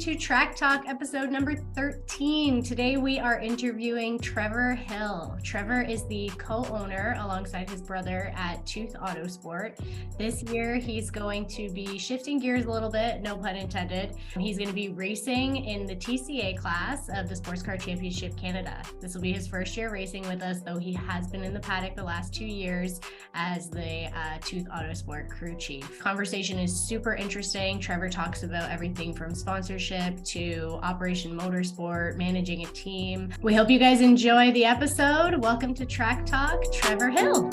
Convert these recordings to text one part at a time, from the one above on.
to Track Talk episode number 13. Today we are interviewing Trevor Hill. Trevor is the co-owner alongside his brother at TWOth Autosport. This year he's going to be shifting gears a little bit, no pun intended. He's going to be racing in the TCA class of the Sports Car Championship Canada. This will be his first year racing with us, though he has been in the paddock the last 2 years as the TWOth Autosport crew chief. Conversation is super interesting. Trevor talks about everything from sponsorship to Operation Motorsport, managing a team. We hope you guys enjoy the episode. Welcome to Track Talk, Trevor Hill.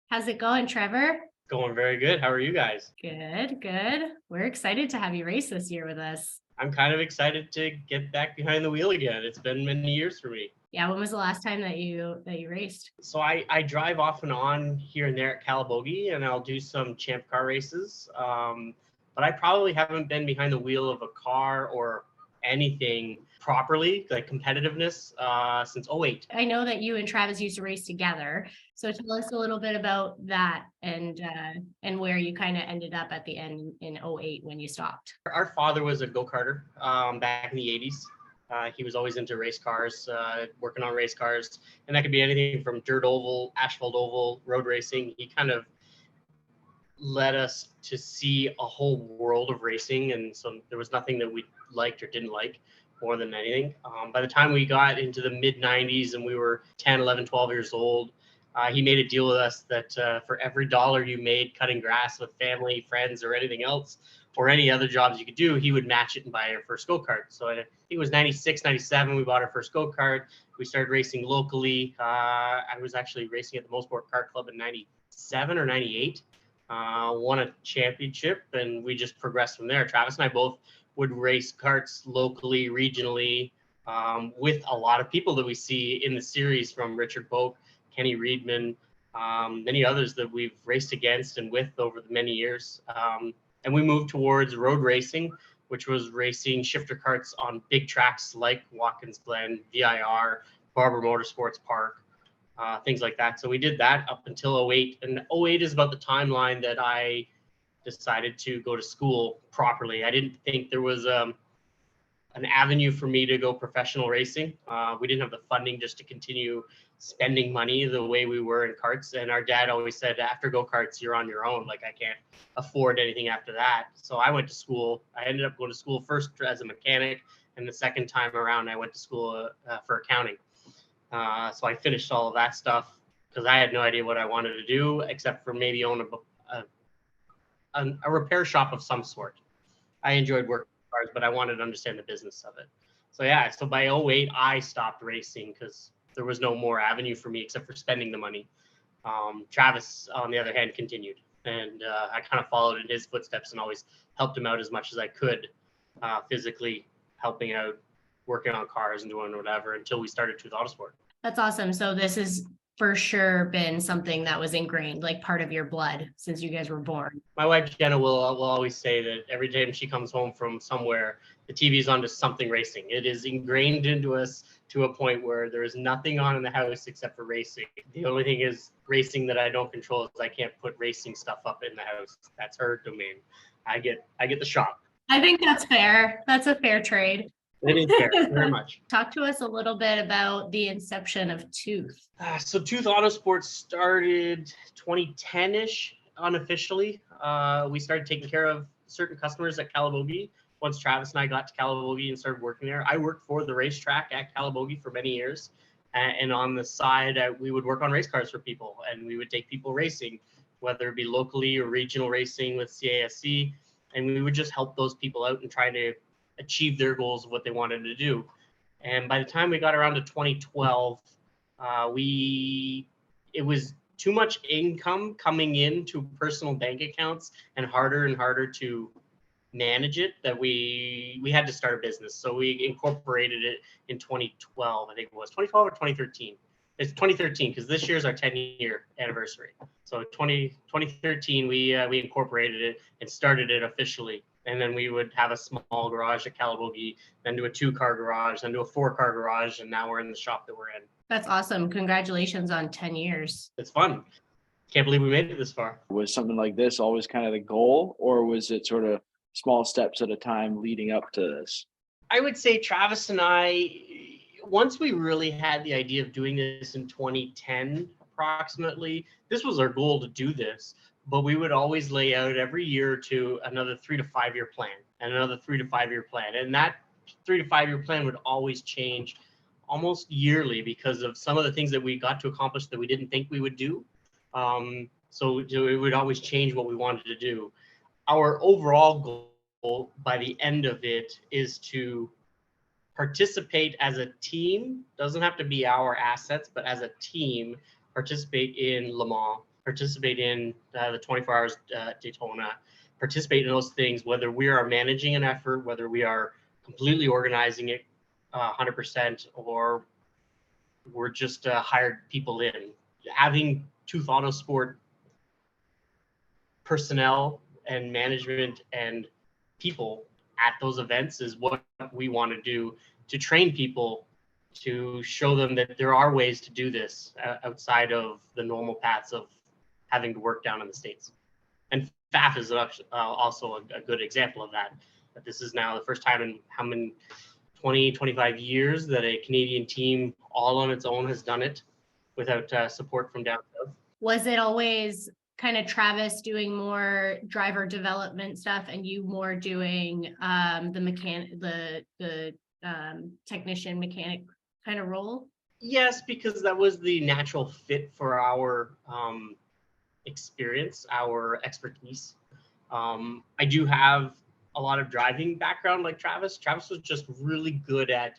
How's it going, Trevor? Going very good. How are you guys? Good, good. We're excited to have you race this year with us. I'm kind of excited to get back behind the wheel again. It's been many years for me. Yeah, when was the last time that you raced? So I drive off and on here and there at Calabogie, and I'll do some champ car races. But I probably haven't been behind the wheel of a car or anything properly, like competitiveness, since 2008. I know that you and Travis used to race together. So tell us a little bit about that and where you kind of ended up at the end in 2008 when you stopped. Our father was a go-karter back in the 80s. He was always into race cars, working on race cars, and that could be anything from dirt oval, asphalt oval, road racing. He kind of led us to see a whole world of racing, and so there was nothing that we liked or didn't like more than anything. By the time we got into the mid 90s and we were 10, 11, 12 years old, he made a deal with us that for every dollar you made cutting grass with family, friends, or anything else, or any other jobs you could do, he would match it and buy our first go-kart. So I think it was 96, 97, we bought our first go-kart. We started racing locally. I was actually racing at the Motorsport Kart Club in 97 or 98. Won a championship, and we just progressed from there. Travis and I both would race karts locally, regionally, with a lot of people that we see in the series, from Richard Boak, Kenny Reedman, many others that we've raced against and with over the many years. And we moved towards road racing, which was racing shifter karts on big tracks like Watkins Glen, VIR, Barber Motorsports Park, things like that. So we did that up until 2008. And 2008 is about the timeline that I decided to go to school properly. I didn't think there was an avenue for me to go professional racing. We didn't have the funding just to continue spending money the way we were in karts. And our dad always said, after go-karts, you're on your own. Like, I can't afford anything after that. So I went to school. I ended up going to school first as a mechanic, and the second time around, I went to school for accounting. So I finished all of that stuff because I had no idea what I wanted to do, except for maybe own a repair shop of some sort. I enjoyed working with cars, but I wanted to understand the business of it. So yeah, so by 2008, I stopped racing because there was no more avenue for me except for spending the money. Travis, on the other hand, continued. And I kind of followed in his footsteps and always helped him out as much as I could, physically helping out, working on cars and doing whatever until we started TWOth Autosport. That's awesome. So this has for sure been something that was ingrained, like part of your blood since you guys were born. My wife, Jenna, will always say that every time she comes home from somewhere, the TV's on to something racing. It is ingrained into us to a point where there is nothing on in the house except for racing. The only thing is racing that I don't control is I can't put racing stuff up in the house. That's her domain. I get the shop. I think that's fair. That's a fair trade. It is fair, very much. Talk to us a little bit about the inception of TWOth. So TWOth Autosport started 2010-ish unofficially. We started taking care of certain customers at Calabogie. Once Travis and I got to Calabogie and started working there, I worked for the racetrack at Calabogie for many years. And on the side, we would work on race cars for people, and we would take people racing, whether it be locally or regional racing with CASC. And we would just help those people out and try to achieve their goals of what they wanted to do. And by the time we got around to 2012, it was too much income coming into personal bank accounts and harder to manage it that we had to start a business. So we incorporated it in 2012. I think it was 2012 or 2013. It's 2013 because this year's our 10-year anniversary. So 2013, we incorporated it and started it officially. And then we would have a small garage at Calabogie, then do a 2-car garage, then do a 4-car garage, and now we're in the shop that we're in. That's awesome. Congratulations on 10 years. It's fun. Can't believe we made it this far. Was something like this always kind of the goal, or was it sort of small steps at a time leading up to this? I would say Travis and I, once we really had the idea of doing this in 2010 approximately, this was our goal to do this, but we would always lay out every year or two another 3 to 5 year plan and another 3 to 5 year plan. And that 3 to 5 year plan would always change almost yearly because of some of the things that we got to accomplish that we didn't think we would do. So it would always change what we wanted to do. Our overall goal by the end of it is to participate as a team. Doesn't have to be our assets, but as a team, participate in Le Mans, participate in the 24 Hours Daytona, participate in those things, whether we are managing an effort, whether we are completely organizing it 100%, or we're just hired people in. Having TWOth Autosport personnel and management and people at those events is what we want to do, to train people, to show them that there are ways to do this outside of the normal paths of having to work down in the States. And FAF is also a good example of that. That this is now the first time in how many 20, 25 years that a Canadian team all on its own has done it without support from down south. Was it always kind of Travis doing more driver development stuff and you more doing the technician mechanic kind of role? Yes, because that was the natural fit for our experience, our expertise. I do have a lot of driving background like Travis. Travis was just really good at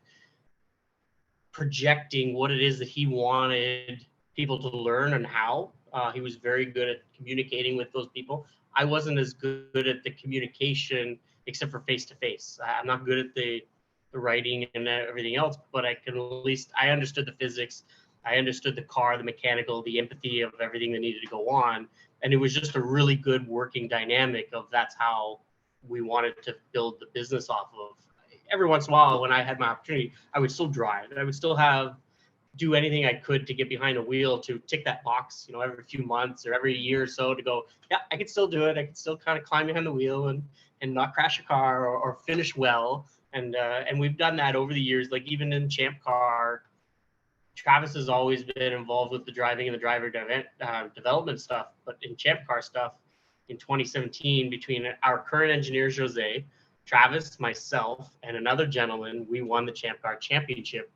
projecting what it is that he wanted people to learn and how. He was very good at communicating with those people. I wasn't as good at the communication except for face-to-face. I'm not good at the writing and everything else, but I understood the physics. I understood the car, the mechanical, the empathy of everything that needed to go on. And it was just a really good working dynamic of that's how we wanted to build the business off of. Every once in a while, when I had my opportunity, I would still drive. I would still do anything I could to get behind a wheel to tick that box, every few months or every year or so to go, yeah, I could still do it. I could still kind of climb behind the wheel and not crash a car or finish well. And we've done that over the years. Like even in Champ Car, Travis has always been involved with the driving and the driver development stuff. But in Champ Car stuff, in 2017, between our current engineer, Jose, Travis, myself, and another gentleman, we won the Champ Car Championship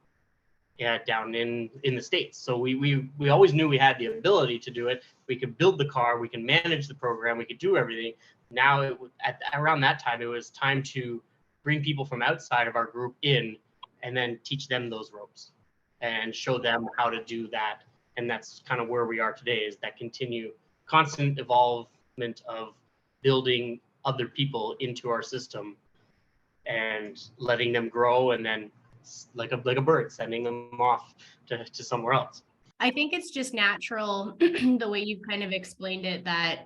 down in the States. So we always knew we had the ability to do it. We could build the car, we can manage the program, we could do everything. Now, around that time, it was time to bring people from outside of our group in and then teach them those ropes and show them how to do that. And that's kind of where we are today, is that constant evolvement of building other people into our system and letting them grow, and then like a bird, sending them off to somewhere else. I think it's just natural the way you've kind of explained it, that,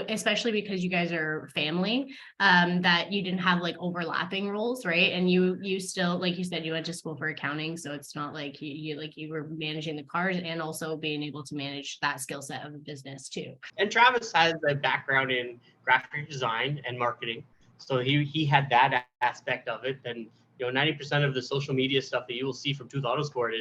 especially because you guys are family, that you didn't have like overlapping roles, right? And you still, like you said, you went to school for accounting, so it's not like you were managing the cars and also being able to manage that skill set of a business too. And Travis has a background in graphic design and marketing, so he had that aspect of it. And 90% of the social media stuff that you will see from TWOth Autosport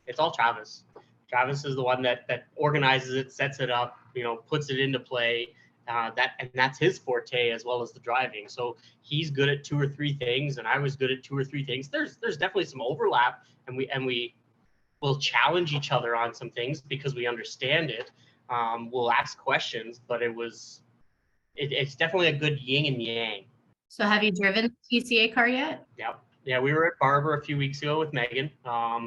it's all Travis. Travis is the one that organizes it, sets it up, puts it into play. That's his forte, as well as the driving. So he's good at 2 or 3 things, and I was good at 2 or 3 things. There's definitely some overlap, and we will challenge each other on some things because we understand it. We'll ask questions, but it's definitely a good yin and yang. So have you driven the TCA car yet? Yep. Yeah, we were at Barber a few weeks ago with Megan.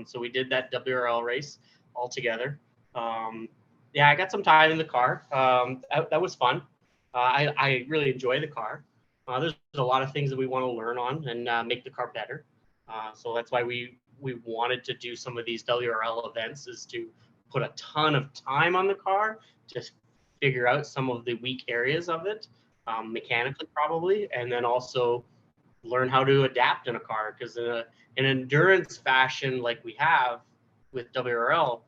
So we did that WRL race all together. I got some time in the car. That was fun. I really enjoy the car. There's a lot of things that we want to learn on and make the car better. So that's why we wanted to do some of these WRL events, is to put a ton of time on the car to figure out some of the weak areas of it, mechanically probably, and then also learn how to adapt in a car, because in an endurance fashion like we have with WRL,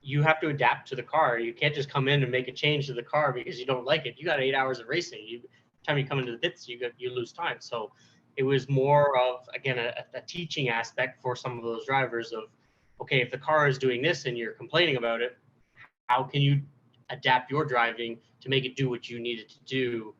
you have to adapt to the car. You can't just come in and make a change to the car because you don't like it. You got 8 hours of racing. Time you come into the pits, you lose time. So it was more of, again, a teaching aspect for some of those drivers of, okay, if the car is doing this and you're complaining about it, how can you adapt your driving to make it do what you need it to do,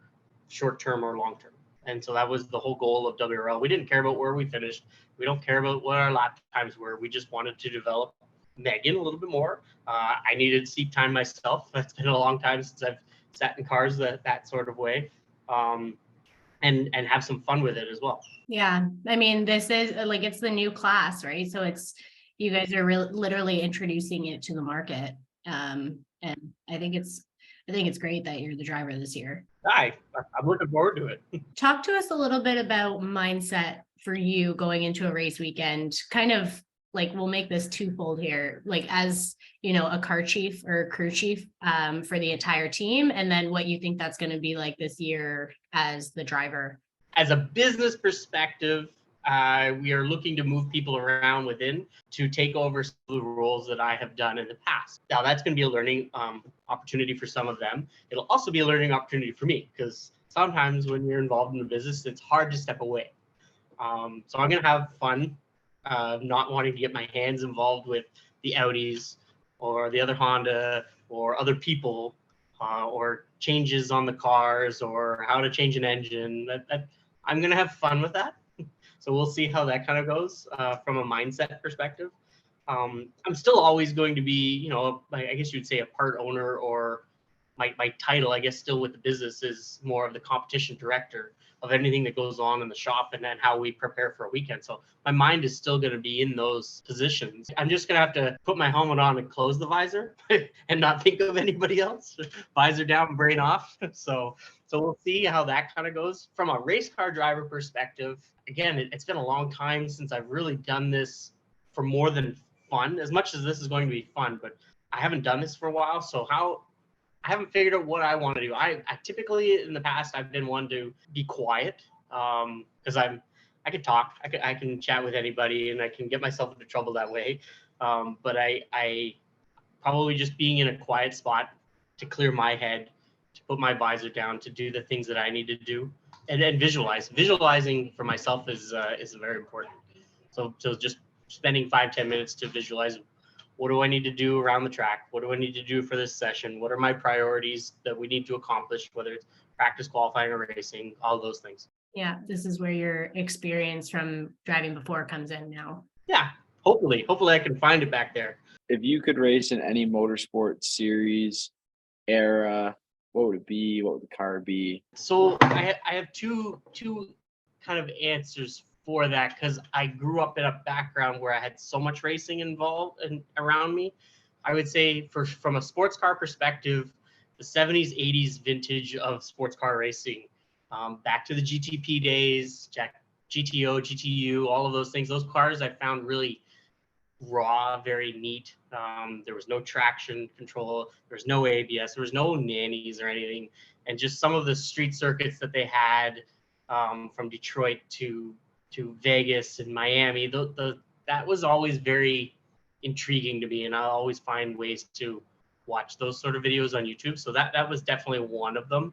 short term or long term? And so that was the whole goal of WRL. We didn't care about where we finished. We don't care about what our lap times were. We just wanted to develop Megan a little bit more. I needed seat time myself. It's been a long time since I've sat in cars that sort of way, and have some fun with it as well. Yeah, I mean, this is like, it's the new class, right? So it's, you guys are literally introducing it to the market, and I think it's great that you're the driver this year. I'm looking forward to it. Talk to us a little bit about mindset for you going into a race weekend. Kind of like, we'll make this twofold here, like, as you know, a car chief or crew chief for the entire team, and then what you think that's going to be like this year as the driver. As a business perspective, we are looking to move people around within to take over some of the roles that I have done in the past. Now, that's going to be a learning opportunity for some of them. It'll also be a learning opportunity for me, because sometimes when you're involved in the business, it's hard to step away. So I'm going to have fun, not wanting to get my hands involved with the Audis or the other Honda or other people, or changes on the cars or how to change an engine. I'm going to have fun with that. So we'll see how that kind of goes from a mindset perspective. I'm still always going to be, you know, I guess you'd say a part owner, or my title, I guess, still with the business is more of the competition director of anything that goes on in the shop, and then how we prepare for a weekend. So my mind is still going to be in those positions. I'm just going to have to put my helmet on and close the visor and not think of anybody else. Visor down, brain off. So we'll see how that kind of goes. From a race car driver perspective, again, it's been a long time since I've really done this for more than fun, as much as this is going to be fun, but I haven't done this for a while. So I haven't figured out what I want to do. I typically, in the past, I've been one to be quiet, because I can talk, I can chat with anybody, and I can get myself into trouble that way. But I probably just being in a quiet spot to clear my head, to put my visor down, to do the things that I need to do, and then visualizing for myself is very important. So just spending 5-10 minutes to visualize, what do I need to do around the track? What do I need to do for this session? What are my priorities that we need to accomplish, whether it's practice, qualifying, or racing, all those things. Yeah, this is where your experience from driving before comes in now. Yeah, hopefully I can find it back there. If you could race in any motorsport series, era, what would it be? What would the car be? So I have two kind of answers for that, because I grew up in a background where I had so much racing involved and around me. I would say from a sports car perspective, the 70s, 80s vintage of sports car racing, back to the GTP days, GTO, GTU, all of those things. Those cars I found really raw, very neat. There was no traction control, there was no ABS, there was no nannies or anything, and just some of the street circuits that they had, from Detroit to Vegas and Miami, that was always very intriguing to me, and I'll always find ways to watch those sort of videos on YouTube. So that was definitely one of them.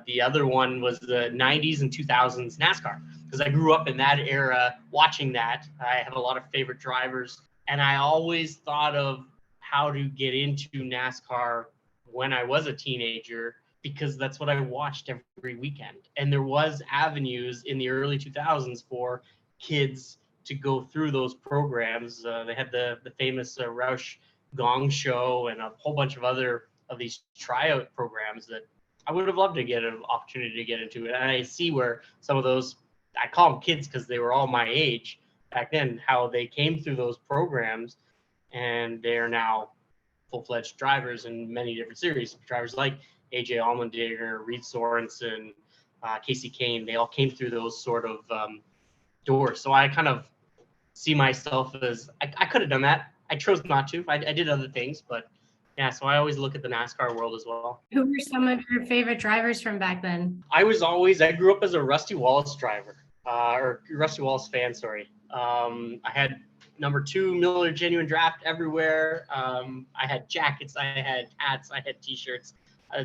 The other one was the 90s and 2000s NASCAR, because I grew up in that era watching that. I have a lot of favorite drivers, and I always thought of how to get into NASCAR when I was a teenager, because that's what I watched every weekend. And there was avenues in the early 2000s for kids to go through those programs. They had the famous Roush Gong Show and a whole bunch of other of these tryout programs that I would have loved to get an opportunity to get into it. And I see where some of those, I call them kids because they were all my age back then, how they came through those programs, and they are now full-fledged drivers in many different series. Drivers like AJ Allmendinger, Reed Sorensen, Casey Kane, they all came through those sort of doors. So I kind of see myself as, I could have done that. I chose not to. I did other things, but yeah, so I always look at the NASCAR world as well. Who were some of your favorite drivers from back then? I grew up as a Rusty Wallace driver, or Rusty Wallace fan, sorry. I had number 2 Miller Genuine Draft everywhere. I had jackets, I had hats, I had T-shirts.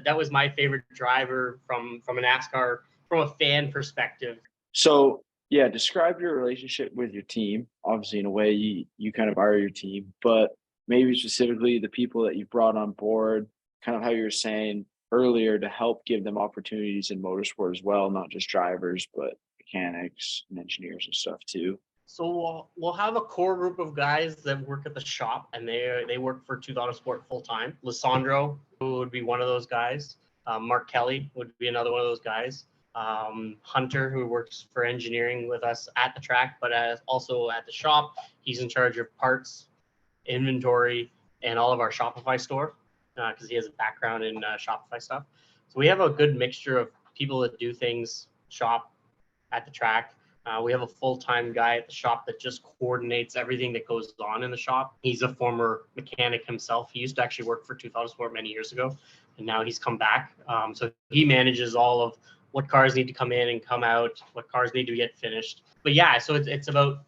That was my favorite driver from a NASCAR, from a fan perspective. So, yeah, describe your relationship with your team. Obviously, in a way, you kind of are your team, but maybe specifically the people that you brought on board, kind of how you were saying earlier, to help give them opportunities in motorsport as well, not just drivers, but mechanics and engineers and stuff too. So we'll have a core group of guys that work at the shop, and they work for TWOth Autosport full time. Lissandro would be one of those guys. Mark Kelly would be another one of those guys. Hunter, who works for engineering with us at the track, but also at the shop. He's in charge of parts, inventory, and all of our Shopify store because he has a background in Shopify stuff. So we have a good mixture of people that do things shop at the track. We have a full-time guy at the shop that just coordinates everything that goes on in the shop. He's a former mechanic himself. He used to actually work for TWOth Autosport many years ago, and now he's come back. So he manages all of what cars need to come in and come out, what cars need to get finished. But yeah, so it's about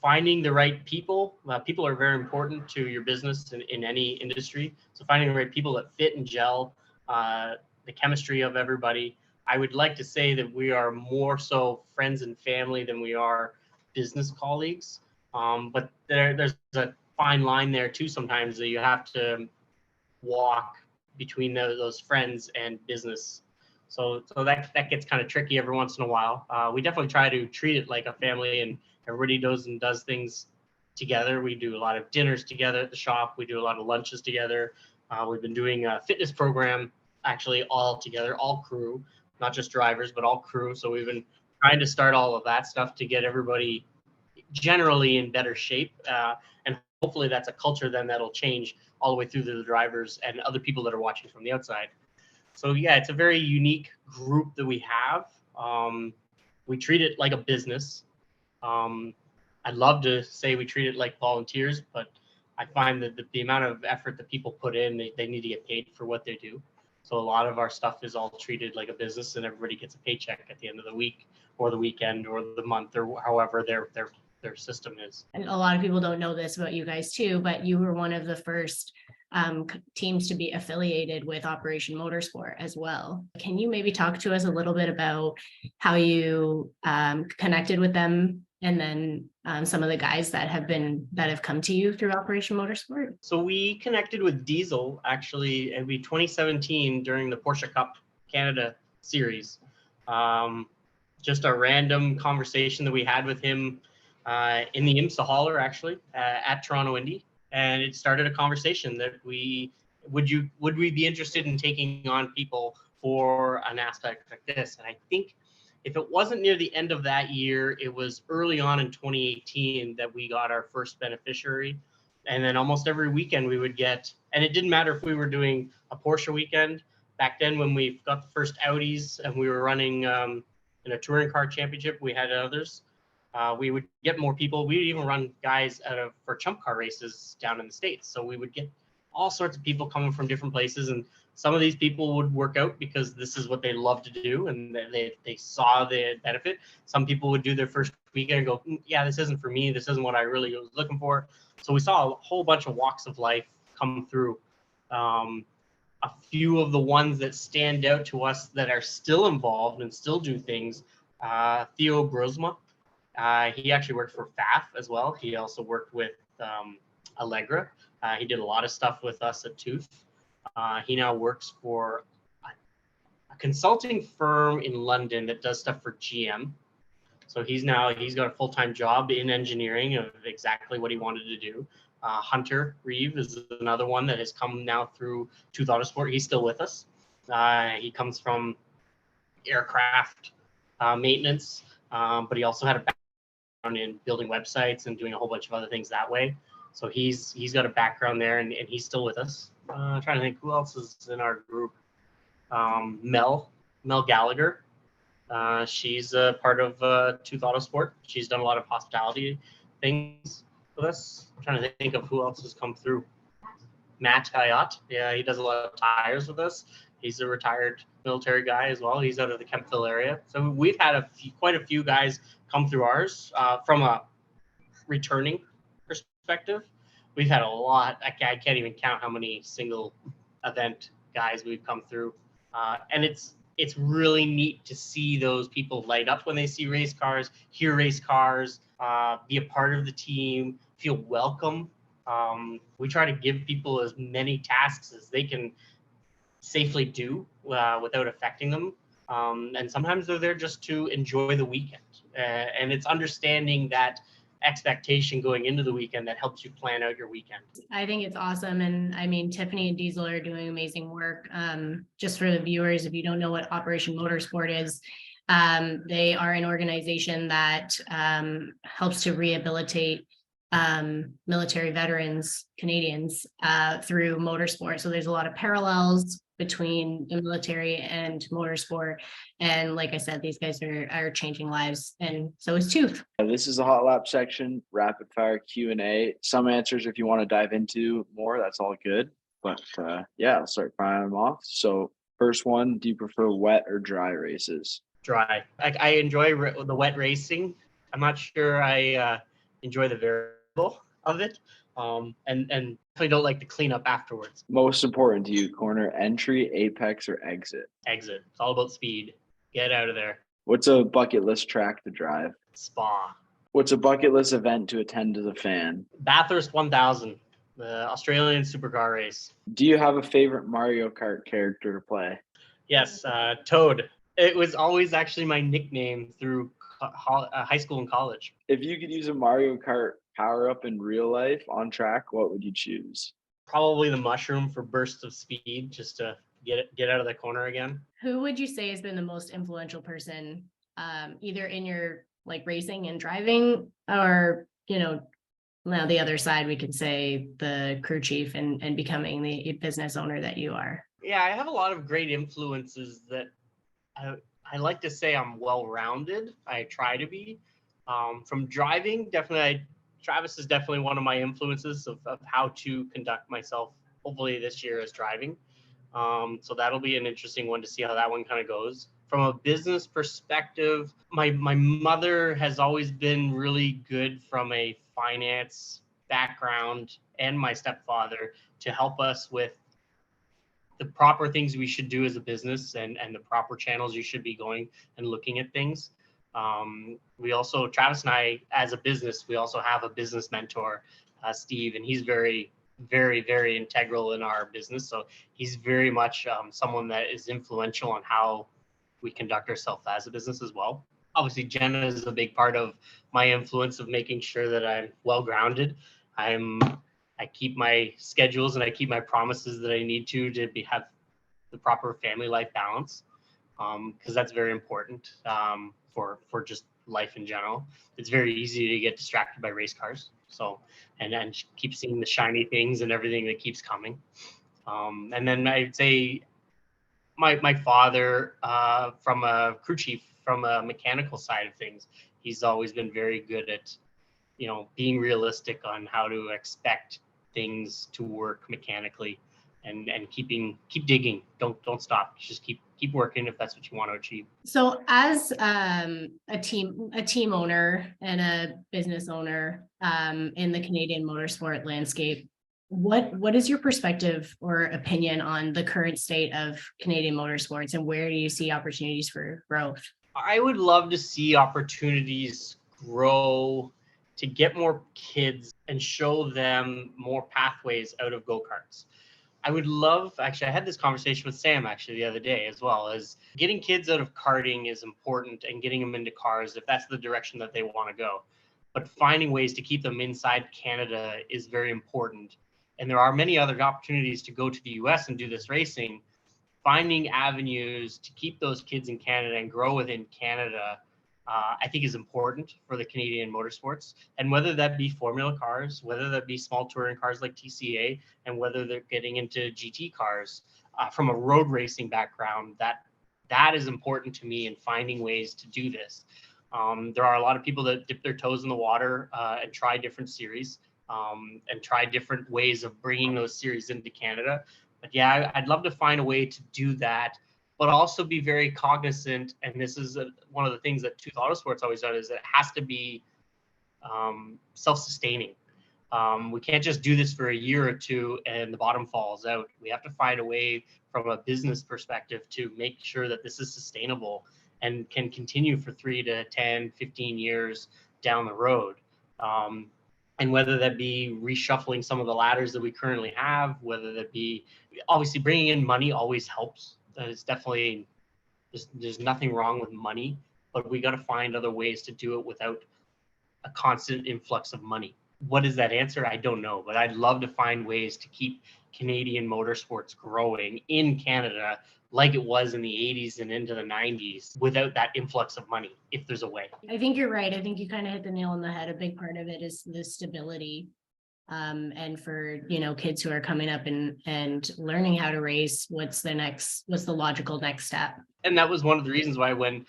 finding the right people. People are very important to your business in any industry. So finding the right people that fit and gel, the chemistry of everybody. I would like to say that we are more so friends and family than we are business colleagues. But there's a fine line there too sometimes that you have to walk between those friends and business. So that gets kind of tricky every once in a while. We definitely try to treat it like a family, and everybody does things together. We do a lot of dinners together at the shop. We do a lot of lunches together. We've been doing a fitness program actually all together, all crew, not just drivers, but all crew. So we've been trying to start all of that stuff to get everybody generally in better shape. And hopefully that's a culture then that'll change all the way through to the drivers and other people that are watching from the outside. So yeah, it's a very unique group that we have. We treat it like a business. I'd love to say we treat it like volunteers, but I find that the amount of effort that people put in, they need to get paid for what they do. So a lot of our stuff is all treated like a business, and everybody gets a paycheck at the end of the week or the weekend or the month or however their system is. And a lot of people don't know this about you guys too, but you were one of the first teams to be affiliated with Operation Motorsport as well. Can you maybe talk to us a little bit about how you connected with them, and then some of the guys that have come to you through Operation Motorsport? So we connected with Diesel actually in 2017 during the Porsche Cup Canada series. Just a random conversation that we had with him in the IMSA hauler actually at Toronto Indy. And it started a conversation that would we be interested in taking on people for an aspect like this? And I think if it wasn't near the end of that year, it was early on in 2018 that we got our first beneficiary. And then almost every weekend we would get, and it didn't matter if we were doing a Porsche weekend. Back then when we got the first Audis and we were running in a touring car championship, we had others. We would get more people. We would even run guys for chump car races down in the States. So we would get all sorts of people coming from different places. And some of these people would work out because this is what they love to do and they saw the benefit. Some people would do their first weekend and go, yeah, this isn't for me. This isn't what I really was looking for. So we saw a whole bunch of walks of life come through. A few of the ones that stand out to us that are still involved and still do things, Theo Brosma. He actually worked for FAF as well. He also worked with Allegra. He did a lot of stuff with us at TWOth. He now works for a consulting firm in London that does stuff for GM. So he's got a full-time job in engineering of exactly what he wanted to do. Hunter Reeve is another one that has come now through TWOth Autosport. He's still with us. He comes from aircraft maintenance, but he also had a background in building websites and doing a whole bunch of other things that way. So he's got a background there, and he's still with us. I'm trying to think who else is in our group. Mel Gallagher. She's a part of TWOth Autosport. She's done a lot of hospitality things with us. I'm trying to think of who else has come through. Matt Hayat. Yeah, he does a lot of tires with us. He's a retired military guy as well. He's out of the Kemptville area. So we've had quite a few guys come through ours from a returning perspective, we've had a lot. I can't even count how many single event guys we've come through, and it's really neat to see those people light up when they see race cars, hear race cars, be a part of the team, feel welcome. We try to give people as many tasks as they can safely do without affecting them. And sometimes they're there just to enjoy the weekend. And it's understanding that expectation going into the weekend that helps you plan out your weekend. I think it's awesome. And I mean, Tiffany and Diesel are doing amazing work. Just for the viewers, if you don't know what Operation Motorsport is, they are an organization that helps to rehabilitate military veterans, Canadians, through motorsport. So there's a lot of parallels between the military and motorsport. And like I said, these guys are changing lives, and so is TWOth. This is the hot lap section, rapid fire Q&A. Some answers if you want to dive into more, that's all good. But yeah, I'll start firing them off. So first one, do you prefer wet or dry races? Dry. I enjoy the wet racing. I'm not sure I enjoy the variable of it. And definitely don't like the cleanup afterwards. Most important to you, corner entry, apex, or exit? Exit. It's all about speed. Get out of there. What's a bucket list track to drive? Spa. What's a bucket list event to attend as a fan? Bathurst 1000, the Australian supercar race. Do you have a favorite Mario Kart character to play? Yes, Toad. It was always actually my nickname through high school and college. If you could use a Mario Kart power-up in real life on track, what would you choose? Probably the mushroom for bursts of speed, just to get out of the corner again. Who would you say has been the most influential person, either in your like racing and driving, or now the other side, we could say the crew chief and becoming the business owner that you are? Yeah, I have a lot of great influences that I like to say I'm well-rounded. I try to be. From driving, definitely, Travis is definitely one of my influences of how to conduct myself, hopefully this year, as driving. So that'll be an interesting one to see how that one kind of goes. From a business perspective, my mother has always been really good from a finance background, and my stepfather, to help us with the proper things we should do as a business and the proper channels you should be going and looking at things. We also, Travis and I, as a business, we also have a business mentor, Steve, and he's very, very, very integral in our business. So he's very much someone that is influential on how we conduct ourselves as a business as well. Obviously, Jenna is a big part of my influence of making sure that I'm well-grounded. I keep my schedules and I keep my promises that I need to have the proper family life balance, because that's very important for just life in general. It's very easy to get distracted by race cars. So, and keep seeing the shiny things and everything that keeps coming. And then I'd say my father, from a crew chief, from a mechanical side of things, he's always been very good at, being realistic on how to expect things to work mechanically, and keep digging. Don't stop. Just keep working if that's what you want to achieve. So as a team owner and a business owner in the Canadian motorsport landscape, what is your perspective or opinion on the current state of Canadian motorsports, and where do you see opportunities for growth? I would love to see opportunities grow to get more kids and show them more pathways out of go-karts. I would love, actually, I had this conversation with Sam actually the other day as well, as getting kids out of karting is important and getting them into cars if that's the direction that they want to go. But finding ways to keep them inside Canada is very important. And there are many other opportunities to go to the US and do this racing. Finding avenues to keep those kids in Canada and grow within Canada, I think, is important for the Canadian motorsports. And whether that be formula cars, whether that be small touring cars like TCA, and whether they're getting into GT cars, from a road racing background, that is important to me in finding ways to do this. There are a lot of people that dip their toes in the water and try different series, and try different ways of bringing those series into Canada. But yeah, I'd love to find a way to do that, but also be very cognizant. And this is one of the things that TWOth Autosport's always done, is it has to be self-sustaining. We can't just do this for a year or two and the bottom falls out. We have to find a way from a business perspective to make sure that this is sustainable and can continue for 3 to 10, 15 years down the road. And whether that be reshuffling some of the ladders that we currently have, whether that be obviously bringing in money always helps. It's definitely, there's nothing wrong with money, but we got to find other ways to do it without a constant influx of money. What is that answer? I don't know, but I'd love to find ways to keep Canadian motorsports growing in Canada like it was in the 80s and into the 90s without that influx of money, if there's a way. I think you're right. I think you kind of hit the nail on the head. A big part of it is the stability. And for, kids who are coming up and learning how to race, what's the logical next step? And that was one of the reasons why when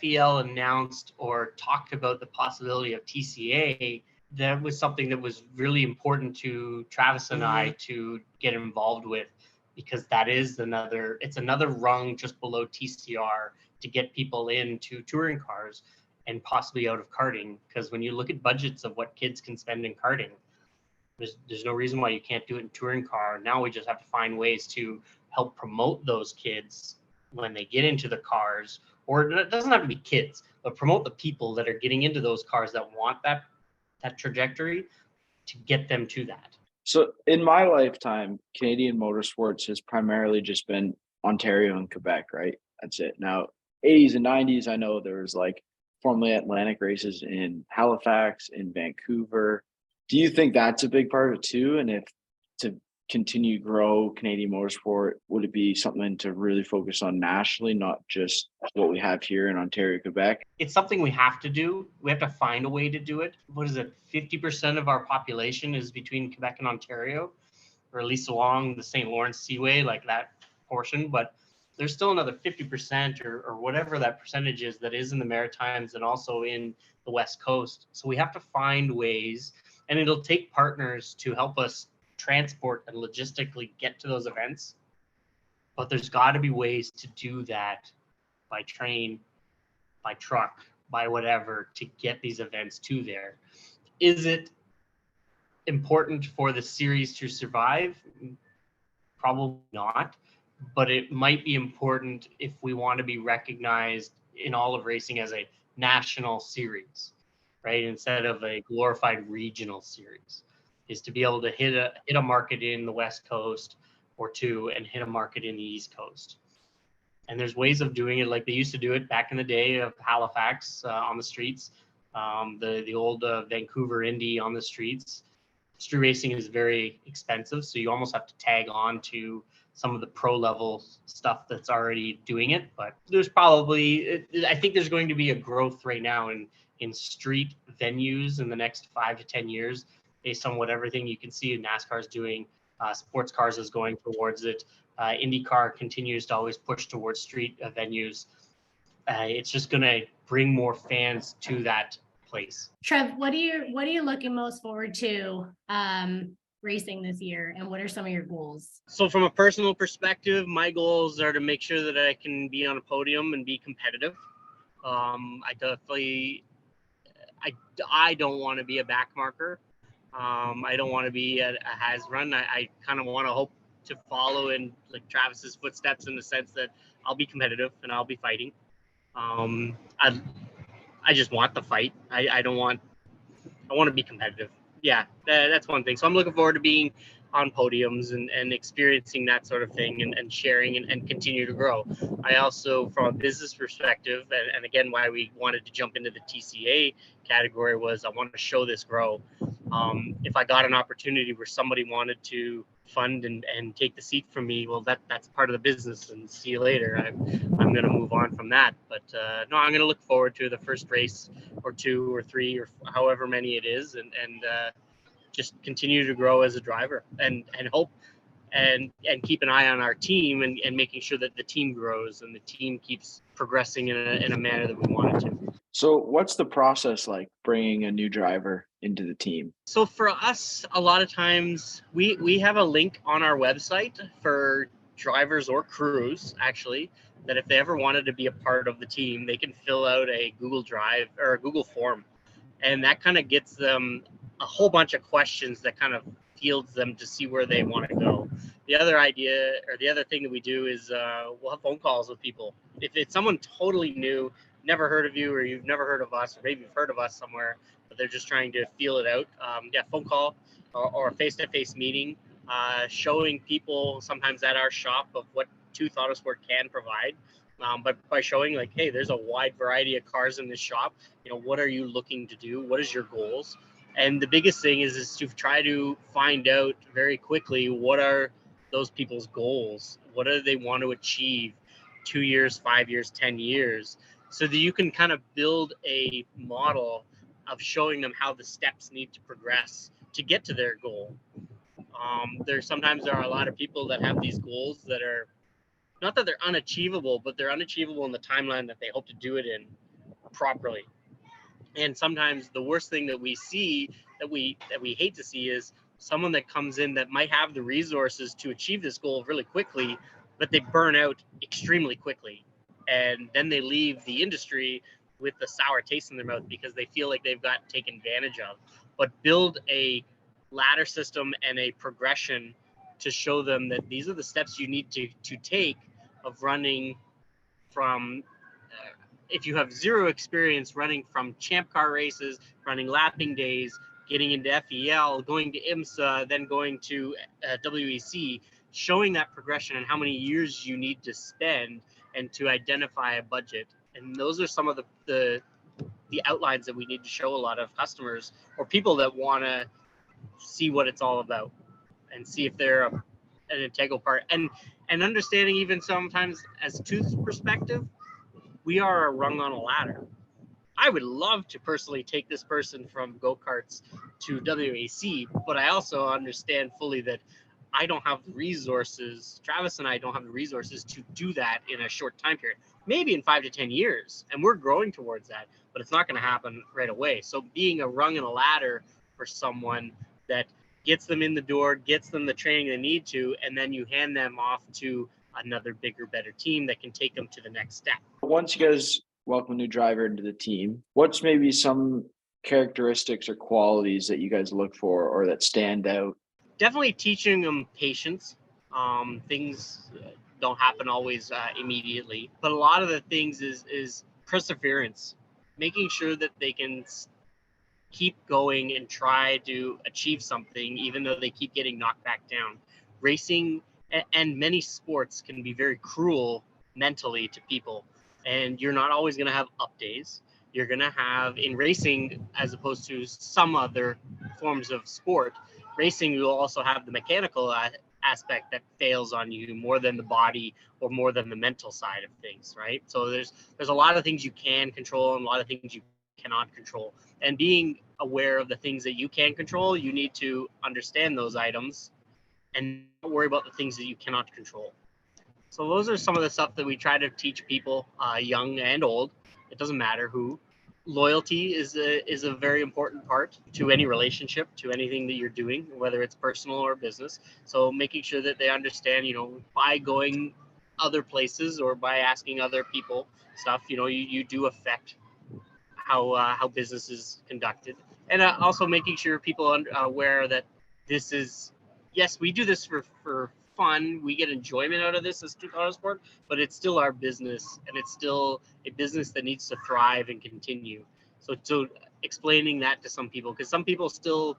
FEL announced or talked about the possibility of TCA, that was something that was really important to Travis and I to get involved with, because that is another rung just below TCR to get people into touring cars and possibly out of karting. Because when you look at budgets of what kids can spend in karting, there's no reason why you can't do it in touring car. Now we just have to find ways to help promote those kids when they get into the cars, or it doesn't have to be kids, but promote the people that are getting into those cars that want that trajectory to get them to that. So in my lifetime, Canadian motorsports has primarily just been Ontario and Quebec, right? That's it. Now, 80s and 90s, I know there was like Formula Atlantic races in Halifax, in Vancouver. Do you think that's a big part of it too? And if to continue grow Canadian motorsport, would it be something to really focus on nationally, not just what we have here in Ontario, Quebec? It's something we have to do. We have to find a way to do it. What is it? 50% of our population is between Quebec and Ontario, or at least along the St. Lawrence Seaway, like that portion. But there's still another 50% or whatever that percentage is that is in the Maritimes and also in the West Coast. So we have to find ways, and it'll take partners to help us transport and logistically get to those events. But there's got to be ways to do that by train, by truck, by whatever, to get these events to there. Is it important for the series to survive? Probably not, but it might be important if we want to be recognized in all of racing as a national series, right? Instead of a glorified regional series, is to be able to hit a market in the West Coast or two and hit a market in the East Coast. And there's ways of doing it like they used to do it back in the day of Halifax on the streets, the old Vancouver Indy on the streets. Street racing is very expensive, so you almost have to tag on to some of the pro level stuff that's already doing it. But there's probably, I think there's going to be a growth right now in street venues in the next 5 to 10 years, based on what everything you can see NASCAR is doing. Sports cars is going towards it. IndyCar continues to always push towards street venues. It's just going to bring more fans to that place. Trev, what are you looking most forward to racing this year, and what are some of your goals? So from a personal perspective, my goals are to make sure that I can be on a podium and be competitive. I don't want to be a back marker. I don't want to be a has run. I kind of want to hope to follow in like Travis's footsteps in the sense that I'll be competitive and I'll be fighting. I just want the fight. I want to be competitive. Yeah, that's one thing. So I'm looking forward to being on podiums and experiencing that sort of thing and sharing and continue to grow. I also, from a business perspective, and again, why we wanted to jump into the TCA category was I want to show this grow. If I got an opportunity where somebody wanted to fund and take the seat from me, well, that's part of the business, and see you later. I'm going to move on from that. But no, I'm going to look forward to the first race or 2 or 3 or however many it is, and just continue to grow as a driver and hope and keep an eye on our team and making sure that the team grows and the team keeps progressing in a manner that we want it to. So what's the process like bringing a new driver into the team? So for us, a lot of times we have a link on our website for drivers or crews, actually, that if they ever wanted to be a part of the team, they can fill out a Google Drive or a Google form. And that kind of gets them a whole bunch of questions that kind of fields them to see where they want to go. The other idea, or the other thing that we do is we'll have phone calls with people. If it's someone totally new, never heard of you, or you've never heard of us, or maybe you've heard of us somewhere, but they're just trying to feel it out, phone call or a face-to-face meeting, showing people sometimes at our shop of what TWOth Autosport can provide. But by showing like, hey, there's a wide variety of cars in this shop. What are you looking to do? What is your goals? And the biggest thing is to try to find out very quickly what are those people's goals. What do they want to achieve 2 years, 5 years, 10 years, so that you can kind of build a model of showing them how the steps need to progress to get to their goal. Sometimes there are a lot of people that have these goals that are not that they're unachievable, but they're unachievable in the timeline that they hope to do it in properly. And sometimes the worst thing that we see that we hate to see is someone that comes in that might have the resources to achieve this goal really quickly, but they burn out extremely quickly. And then they leave the industry with the sour taste in their mouth because they feel like they've got taken advantage of. But build a ladder system and a progression to show them that these are the steps you need to take of running from if you have zero experience running from champ car races, running lapping days, getting into FEL, going to IMSA, then going to WEC, showing that progression and how many years you need to spend and to identify a budget. And those are some of the outlines that we need to show a lot of customers or people that want to see what it's all about and see if they're an integral part. And understanding even sometimes as TWOth perspective, we are a rung on a ladder. I would love to personally take this person from go-karts to WAC, but I also understand fully that I don't have the resources. Travis and I don't have the resources to do that in a short time period. Maybe in 5 to 10 years, and we're growing towards that, but it's not going to happen right away. So being a rung in a ladder for someone that gets them in the door, gets them the training they need to, and then you hand them off to another bigger, better team that can take them to the next step. Once you guys welcome a new driver into the team, what's maybe some characteristics or qualities that you guys look for or that stand out? Definitely teaching them patience. Things don't happen always immediately, but a lot of the things is perseverance, making sure that they can keep going and try to achieve something even though they keep getting knocked back down. Racing and many sports can be very cruel mentally to people, and you're not always going to have up days. You're going to have in racing, as opposed to some other forms of sport, racing you will also have the mechanical aspect that fails on you more than the body or more than the mental side of things, right? So there's a lot of things you can control and a lot of things you cannot control, and being aware of the things that you can control, you need to understand those items and not worry about the things that you cannot control. So those are some of the stuff that we try to teach people, young and old. It doesn't matter who. Loyalty is a very important part to any relationship, to anything that you're doing, whether it's personal or business. So making sure that they understand, by going other places or by asking other people stuff, you do affect how business is conducted. And also making sure people are aware that this is, yes, we do this for fun. We get enjoyment out of this as TWOth Autosport, but it's still our business, and it's still a business that needs to thrive and continue. So explaining that to some people, because some people still,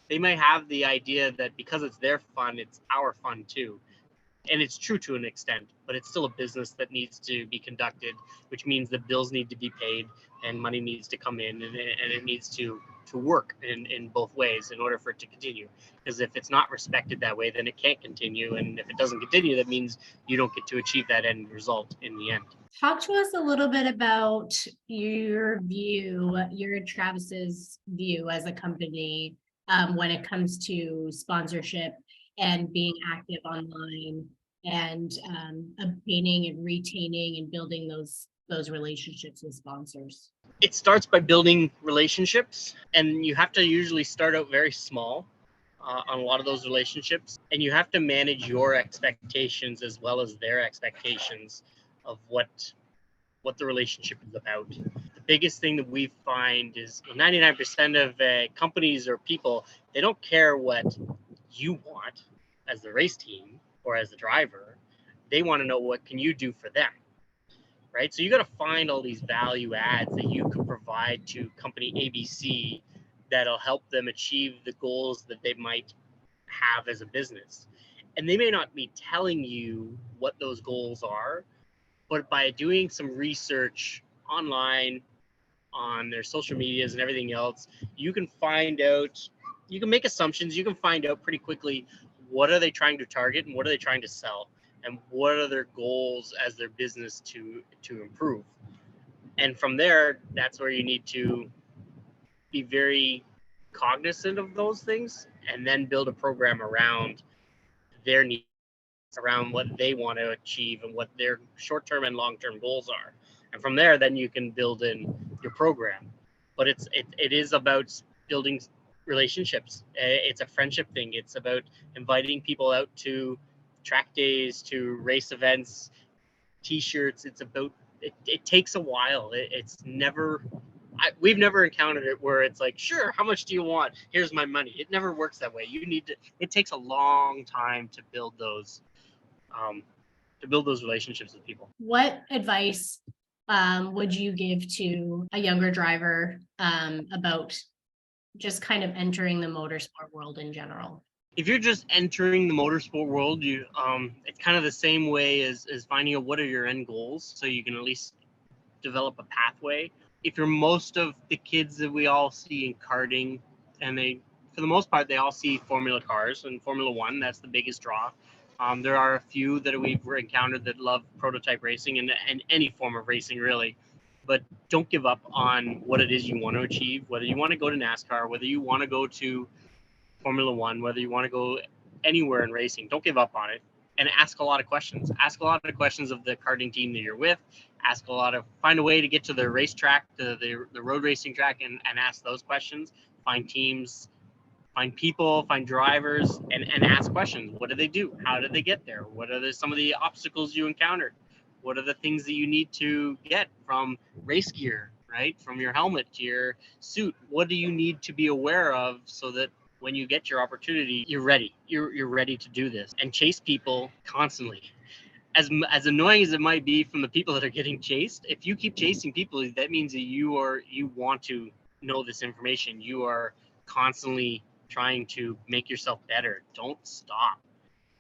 they might have the idea that because it's their fun, it's our fun too. And it's true to an extent, but it's still a business that needs to be conducted, which means the bills need to be paid and money needs to come in, and it needs to work in both ways in order for it to continue. Because if it's not respected that way, then it can't continue. And if it doesn't continue, that means you don't get to achieve that end result in the end. Talk to us a little bit about your view, your Travis's view as a company when it comes to sponsorship and being active online and obtaining and retaining and building those relationships with sponsors. It starts by building relationships, and you have to usually start out very small on a lot of those relationships, and you have to manage your expectations as well as their expectations of what the relationship is about. The biggest thing that we find is 99% of companies or people, they don't care what you want as the race team or as the driver. They want to know what can you do for them, right? So you got to find all these value adds that you can provide to company ABC that'll help them achieve the goals that they might have as a business. And they may not be telling you what those goals are, but by doing some research online on their social medias and everything else, you can find out, you can make assumptions, you can find out pretty quickly what are they trying to target and what are they trying to sell and what are their goals as their business to improve. And from there, that's where you need to be very cognizant of those things and then build a program around their needs, around what they want to achieve and what their short-term and long-term goals are. And from there, then you can build in your program. But it is about building relationships. It's a friendship thing. It's about inviting people out to track days, to race events, t-shirts. It's about, it takes a while. We've never encountered it where it's like, sure, how much do you want? Here's my money. It never works that way. It takes a long time to build those relationships with people. What advice would you give to a younger driver about just kind of entering the motorsport world in general? If you're just entering the motorsport world, it's kind of the same way as finding out what are your end goals, so you can at least develop a pathway. If you're most of the kids that we all see in karting, and for the most part, they all see Formula cars and Formula One, that's the biggest draw. There are a few that we've encountered that love prototype racing and any form of racing, really. But don't give up on what it is you want to achieve, whether you want to go to NASCAR, whether you want to go to Formula One, whether you want to go anywhere in racing. Don't give up on it. And ask a lot of questions. Ask a lot of questions of the karting team that you're with. Find a way to get to the racetrack, the road racing track, and ask those questions. Find teams, find people, find drivers, and ask questions. What do they do? How did they get there? What are some of the obstacles you encountered? What are the things that you need to get from race gear, right? From your helmet to your suit. What do you need to be aware of so that when you get your opportunity, you're ready. You're ready to do this and chase people constantly. As annoying as it might be from the people that are getting chased, if you keep chasing people, that means that you want to know this information. You are constantly trying to make yourself better. Don't stop.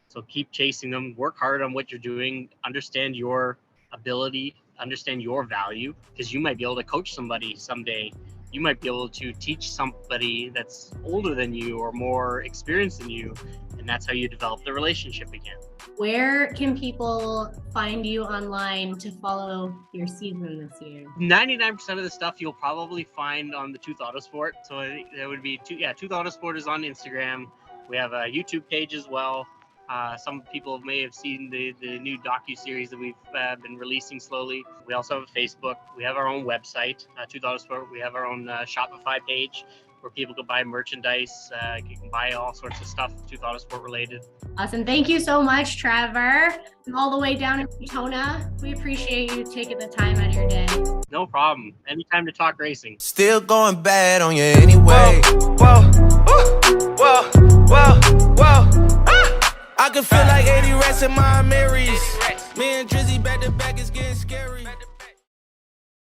So keep chasing them. Work hard on what you're doing. Understand your ability. Understand your value, because you might be able to coach somebody someday. You might be able to teach somebody that's older than you or more experienced than you, and that's how you develop the relationship again. Where can people find you online to follow your season this year? 99% of the stuff you'll probably find on the TWOth Autosport. So that would be TWOth Autosport is on Instagram. We have a YouTube page as well. Some people may have seen the new docu-series that we've been releasing slowly. We also have a Facebook. We have our own website, TWOth Autosport. We have our own Shopify page where people can buy merchandise. You can buy all sorts of stuff TWOth Autosport related. Awesome. Thank you so much, Trevor. All the way down in Daytona. We appreciate you taking the time out of your day. No problem. Anytime to talk racing. Still going bad on you anyway. Whoa, whoa, whoa, whoa. I can feel like 80 rats in my Marys. Me and Drizzy back to back is getting scary.